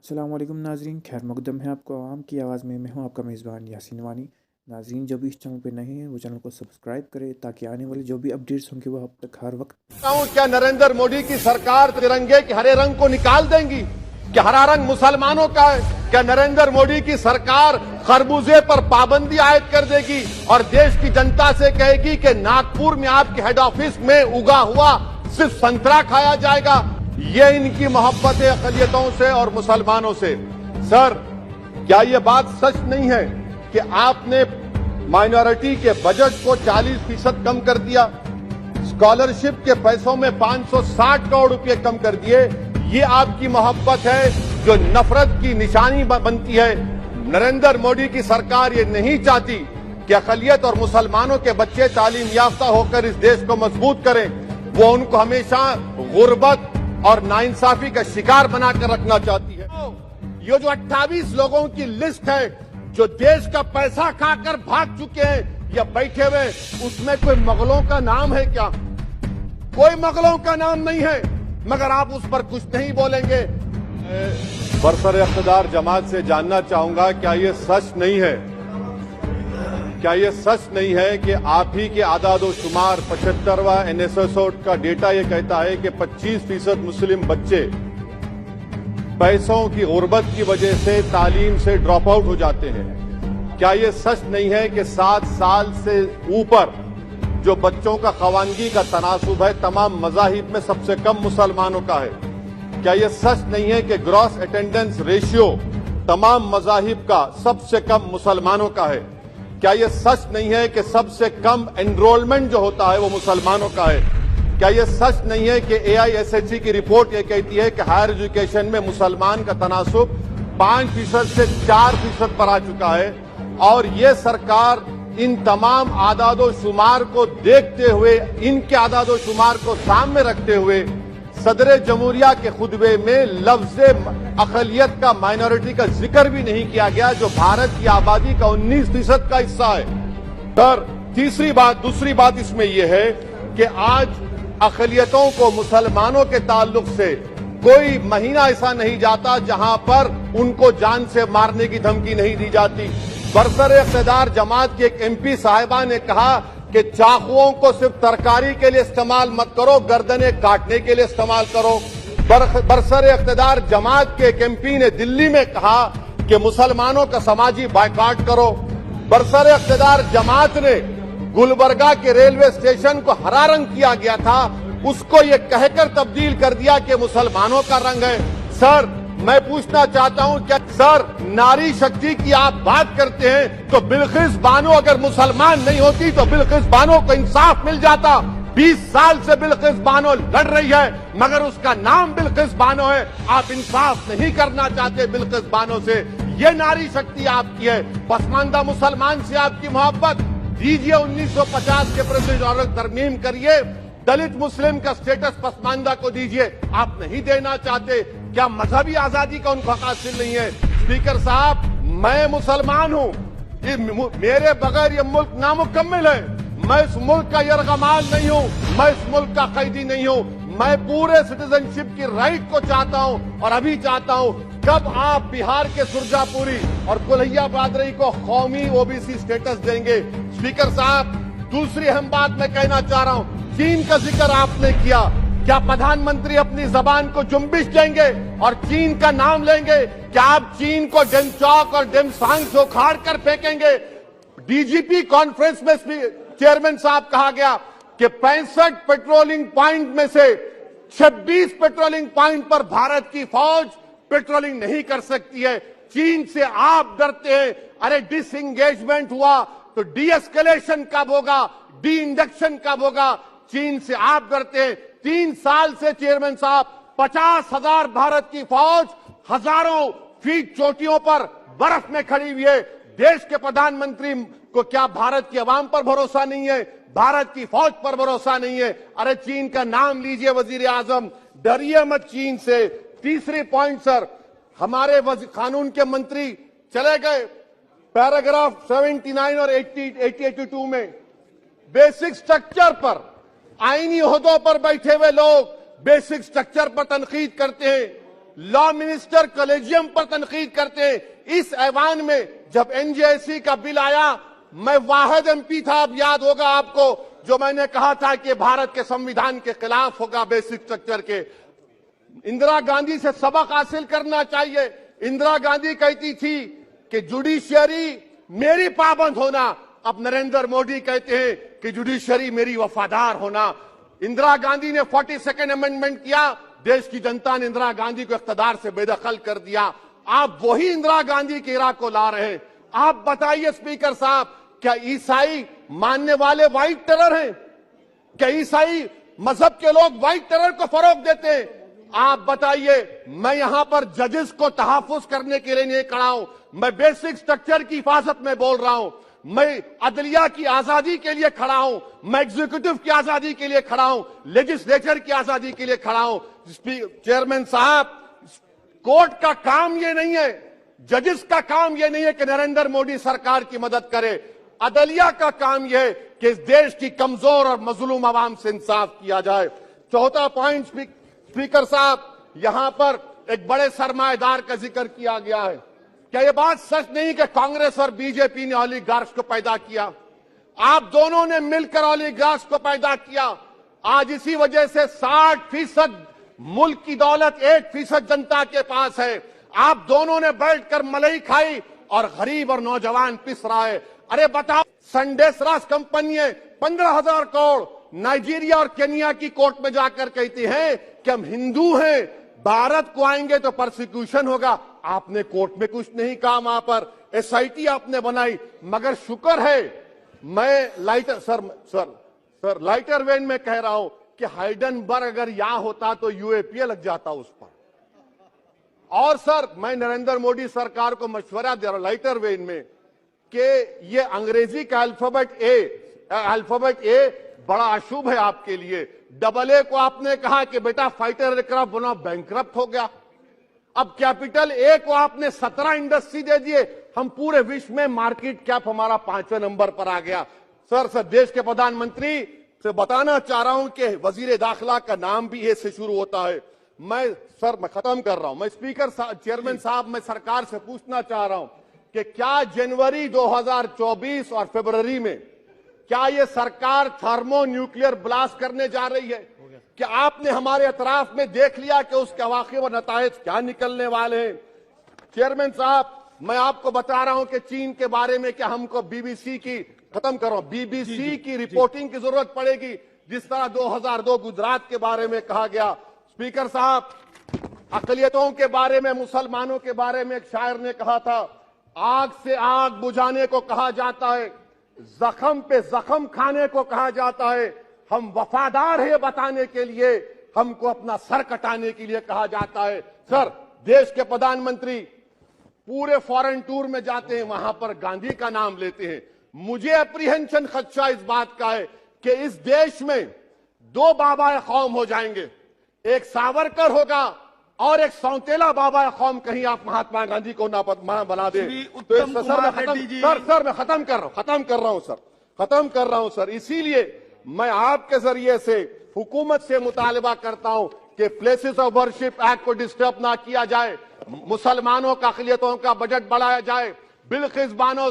अस्सलाम वालेकुम नाजरीन, खैर मकदम है आपको आवाम की आवाज़ में। मैं हूं आपका मेज़बान यासीन वानी। नाजरीन, जो भी इस चैनल पे नए हैं वो चैनल को सब्सक्राइब करें ताकि आने वाली जो भी अपडेट्स होंगे वो आप तक हर वक्त। क्या नरेंद्र मोदी की सरकार तिरंगे के हरे रंग को निकाल देंगी? क्या हरा रंग मुसलमानों का है? क्या नरेंद्र मोदी की सरकार खरबूजे पर पाबंदी आयद कर देगी और देश की जनता से कहेगी कि नागपुर में आपके हेड ऑफिस में उगा हुआ सिर्फ संतरा खाया जाएगा? ये इनकी मोहब्बत है अक़लियतों से और मुसलमानों से। सर, क्या ये बात सच नहीं है कि आपने माइनॉरिटी के बजट को 40% कम कर दिया, स्कॉलरशिप के पैसों में 560 करोड़ रुपए कम कर दिए? ये आपकी मोहब्बत है जो नफरत की निशानी बनती है। नरेंद्र मोदी की सरकार ये नहीं चाहती कि अक़लियत और मुसलमानों के बच्चे तालीम याफ्ता होकर इस देश को मजबूत करें। वो उनको हमेशा गुर्बत और नाइंसाफी का शिकार बनाकर रखना चाहती है। ये जो 28 लोगों की लिस्ट है जो देश का पैसा खाकर भाग चुके हैं या बैठे हुए, उसमें कोई मुगलों का नाम है क्या? कोई मुगलों का नाम नहीं है, मगर आप उस पर कुछ नहीं बोलेंगे। बरसर इक़्तिदार जमात से जानना चाहूंगा, क्या ये सच नहीं है, क्या ये सच नहीं है कि आप ही के आदादो शुमार 75वां NSS का डेटा ये कहता है कि 25% मुस्लिम बच्चे पैसों की गुर्बत की वजह से तालीम से ड्रॉप आउट हो जाते हैं? क्या ये सच नहीं है कि 7 साल से ऊपर जो बच्चों का खवानगी का तनासुब है तमाम मज़ाहिब में सबसे कम मुसलमानों का है? क्या ये सच नहीं है कि ग्रॉस अटेंडेंस रेशियो तमाम मज़ाहिब का सबसे कम मुसलमानों का है? क्या ये सच नहीं है कि सबसे कम एनरोलमेंट जो होता है वो मुसलमानों का है? क्या ये सच नहीं है कि AISHE की रिपोर्ट ये कहती है कि हायर एजुकेशन में मुसलमान का तनासुब 5% से 4% पर आ चुका है? और ये सरकार इन तमाम आदादो शुमार को देखते हुए, इनके आदादो शुमार को सामने रखते हुए सदर जमहूरिया के खुतबे में लफ्ज अक़लियत का, माइनॉरिटी का जिक्र भी नहीं किया गया, जो भारत की आबादी का 19% का हिस्सा है। सर, दूसरी बात इसमें यह है कि आज अक़लियतों को मुसलमानों के ताल्लुक से कोई महीना ऐसा नहीं जाता जहां पर उनको जान से मारने की धमकी नहीं दी जाती। बरसर इक़्तिदार जमात की एक MP साहिबा ने कहा कि चाकुओं को सिर्फ तरकारी के लिए इस्तेमाल मत करो, गर्दनें काटने के लिए इस्तेमाल करो। बरसर इक़्तिदार जमात के एक MP ने दिल्ली में कहा कि मुसलमानों का समाजी बायकॉट करो। बरसर इक़्तिदार जमात ने गुलबर्गा के रेलवे स्टेशन को हरा रंग किया गया था, उसको ये कहकर तब्दील कर दिया कि मुसलमानों का रंग है। सर, मैं पूछना चाहता हूं, क्या सर नारी शक्ति की आप बात करते हैं तो बिल्किस बानो अगर मुसलमान नहीं होती तो बिल्किस बानो को इंसाफ मिल जाता। 20 साल से बिल्किस बानो लड़ रही है मगर उसका नाम बिल्किस बानो है। आप इंसाफ नहीं करना चाहते बिल्किस बानो से। ये नारी शक्ति आपकी है। पसमानदा मुसलमान से आपकी मोहब्बत, दीजिए 1950 के प्रेसिडेंट ऑर्डर तरमीम करिए, दलित मुस्लिम का स्टेटस पसमानदा को दीजिए। आप नहीं देना चाहते। क्या मजहबी आजादी का उनको हक हासिल नहीं है? स्पीकर साहब, मैं मुसलमान हूं, मेरे बगैर ये मुल्क नामुकम्मिल है। मैं इस मुल्क का यरगमाल नहीं हूं, मैं इस मुल्क का कैदी नहीं हूं। मैं पूरे सिटीजनशिप की राइट को चाहता हूं और अभी चाहता हूं। कब आप बिहार के सुरजापुरी और कुलैया बादरी को कौमी OBC स्टेटस देंगे? स्पीकर साहब, दूसरी अहम बात मैं कहना चाह रहा हूं, चीन का जिक्र आपने किया। क्या प्रधानमंत्री अपनी जबान को जुम्बिश देंगे और चीन का नाम लेंगे? क्या आप चीन को डेमचौक और डेमसांग से उखाड़ कर फेंकेंगे? DGP कॉन्फ्रेंस में चेयरमैन साहब कहा गया कि 65 पेट्रोलिंग पॉइंट में से 26 पेट्रोलिंग पॉइंट पर भारत की फौज पेट्रोलिंग नहीं कर सकती है। चीन से आप डरते हैं। अरे डिसएंगेजमेंट हुआ तो डीएस्केलेशन कब होगा, डी इंडक्शन कब होगा? चीन से आप डरते हैं। 3 साल से चेयरमैन साहब 50,000 भारत की फौज हजारों फीट चोटियों पर बर्फ में खड़ी हुई है। देश के प्रधानमंत्री को क्या भारत की आवाम पर भरोसा नहीं है, भारत की फौज पर भरोसा नहीं है? अरे चीन का नाम लीजिए वजीर आजम, डरिए मत चीन से। तीसरी पॉइंट सर, हमारे कानून के मंत्री चले गए, पैराग्राफ 79 और 82 में बेसिक स्ट्रक्चर पर, आईनी ओहदों पर बैठे हुए लोग बेसिक स्ट्रक्चर पर तनकीद करते हैं। लॉ मिनिस्टर कॉलेजियम पर तनकीद करते हैं। इस ऐवान में जब एनजेसी का बिल आया, मैं वाहिद एमपी था, अब याद होगा आपको, जो मैंने कहा था कि भारत के संविधान के खिलाफ होगा, बेसिक स्ट्रक्चर के। इंदिरा गांधी से सबक हासिल करना चाहिए। इंदिरा गांधी कहती थी कि जुडिशियरी मेरी पाबंद होना, अब नरेंद्र मोदी कहते हैं कि जुडिशियरी मेरी वफादार होना। इंदिरा गांधी ने 42nd अमेंडमेंट किया, देश की जनता ने इंदिरा गांधी को इख्तियार से बेदखल कर दिया। आप वही इंदिरा गांधी के इराक को ला रहे हैं। आप बताइए स्पीकर साहब, क्या ईसाई मानने वाले व्हाइट टेरर हैं? क्या ईसाई मजहब के लोग व्हाइट टेरर को फरोग देते हैं? आप बताइए। मैं यहां पर जजेस को तहफ्फुज करने के लिए नहीं खड़ा हूं, मैं बेसिक स्ट्रक्चर की हिफाजत में बोल रहा हूं। मैं अदलिया की आजादी के लिए खड़ा हूं, मैं एग्जीक्यूटिव की आजादी के लिए खड़ा हूं, लेजिस्लेचर की आजादी के लिए खड़ा हूं। चेयरमैन साहब, कोर्ट का काम यह नहीं है, जजेस का काम यह नहीं है कि नरेंद्र मोदी सरकार की मदद करे। अदलिया का काम यह है कि इस देश की कमजोर और मजलूम आवाम से इंसाफ किया जाए। चौथा पॉइंट स्पीकर साहब, यहां पर एक बड़े सरमाएदार का जिक्र किया गया है। क्या यह बात सच नहीं कि कांग्रेस और बीजेपी ने ओलिगार्क्स को पैदा किया? आप दोनों ने मिलकर ओलिगार्क्स को पैदा किया। आज इसी वजह से 60% मुल्क की दौलत 1% जनता के पास है। आप दोनों ने बैठकर मलाई खाई और गरीब और नौजवान पिस रहा है। अरे बताओ, संडेसरास कंपनी 15,000 करोड़ नाइजीरिया और केनिया की कोर्ट में जाकर कहती है कि हम हिंदू हैं, भारत को आएंगे तो परसिक्यूशन होगा। आपने कोर्ट में कुछ नहीं कहा, वहां पर एसआईटी आपने बनाई। मगर शुक्र है, मैं लाइटर वेन में कह रहा हूं कि हाइडेनबर्ग अगर यहां होता तो यूएपीए लग जाता उस पर। और सर, मैं नरेंद्र मोदी सरकार को मशवरा दे रहा हूं लाइटर वेन में कि ये अंग्रेजी का अल्फाबेट ए बड़ा अशुभ है आपके लिए। AA को आपने कहा कि बेटा फाइटर एयरक्राफ्ट बना, बैंकरप्ट हो गया। अब कैपिटल A को आपने 17 इंडस्ट्री दे दिए, हम पूरे विश्व में मार्केट कैप हमारा 5वें नंबर पर आ गया। सर, देश के प्रधानमंत्री से बताना चाह रहा हूं कि वजीर दाखिला का नाम भी ए से शुरू होता है। मैं खत्म कर रहा हूं। मैं स्पीकर चेयरमैन साहब, मैं सरकार से पूछना चाह रहा हूं कि क्या जनवरी 2024 और फरवरी में क्या ये सरकार थर्मो न्यूक्लियर ब्लास्ट करने जा रही है? क्या आपने हमारे अतराफ में देख लिया कि उसके अवाक़िब और नताइज क्या निकलने वाले हैं? चेयरमैन साहब, मैं आपको बता रहा हूं कि चीन के बारे में क्या हमको बीबीसी की की रिपोर्टिंग की जरूरत पड़ेगी, जिस तरह 2002 गुजरात के बारे में कहा गया। स्पीकर साहब, अकलियतों के बारे में, मुसलमानों के बारे में एक शायर ने कहा था, आग से आग बुझाने को कहा जाता है, जख्म पे जख्म खाने को कहा जाता है। हम वफादार है बताने के लिए, हमको अपना सर कटाने के लिए कहा जाता है। सर, देश के प्रधानमंत्री पूरे फॉरेन टूर में जाते हैं, वहां पर गांधी का नाम लेते हैं। मुझे अप्रीहेंशन, खदशा इस बात का है कि इस देश में 2 बाबा कौम हो जाएंगे, एक सावरकर होगा और एक सौतेला बाबा कौम। कहीं आप महात्मा गांधी को ना बना दे। तो सर मैं खत्म कर रहा हूं सर। इसीलिए मैं आपके जरिए से हुकूमत से मुतालबा करता हूं कि प्लेसेस ऑफ वर्शिप एक्ट को डिस्टर्ब ना किया जाए, मुसलमानों का अक़लियतों का बजट बढ़ाया जाए, बिल्किस बानो